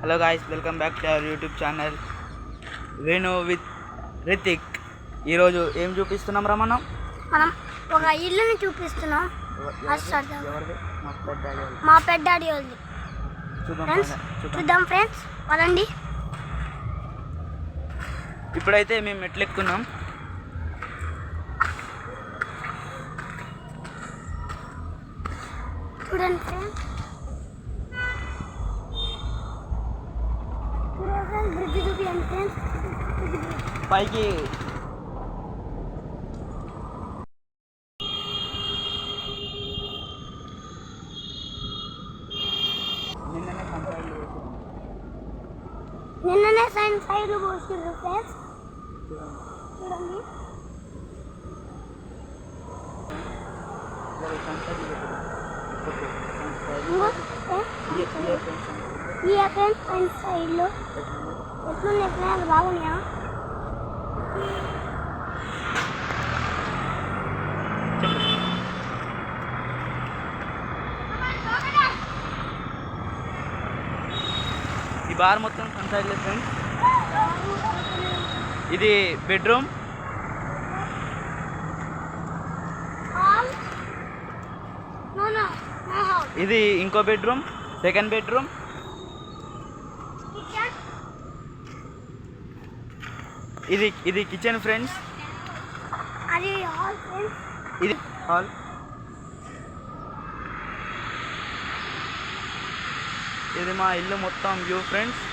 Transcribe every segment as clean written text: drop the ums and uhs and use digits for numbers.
Hello guys, welcome back to our YouTube channel Venu with Rithik. ఈరోజు ఏం చూపిస్తున్నాం రా? మనం ఒక ఇల్లుని చూపిస్తున్నాం. మా పెద్ద డాడీ వాళ్ళది. చూద్దాం ఫ్రెండ్స్, పదండి. ఇప్పుడైతే మేము మెట్లు ఎక్కుతున్నాం. చూడండి ఫ్రెండ్స్, బ్రిడ్జ్ చూపించండి ఫ్రెండ్స్. పైకి నిన్ననే సైడ్లు పోసిర్రు ఫ్రెండ్స్. చూడండి, ఈ ఫ్రెండ్స్ సైడ్లో ఎట్లున్నాయి ఫ్రెండ్స్? బాగున్నాయా? ఈ బార్ మొత్తం కన్సైడ్లే ఫ్రెండ్స్. ఇది బెడ్రూమ్, ఇది ఇంకో బెడ్రూమ్, సెకండ్ బెడ్రూమ్. ఇది కిచెన్ ఫ్రెండ్స్. ఇది హాల్. ఇది మా ఇల్లు మొత్తం వ్యూ ఫ్రెండ్స్.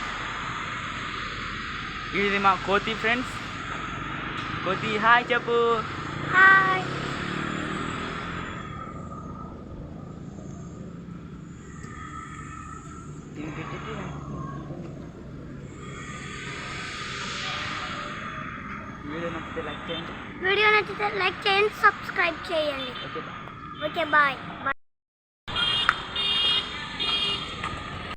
ఇది మా కోతి ఫ్రెండ్స్. కోతి హాయ్ చెప్పు. హాయ్. వీడియో నచ్చితే లైక్ చేయండి, సబ్స్క్రైబ్ చేయండి. Okay, bye.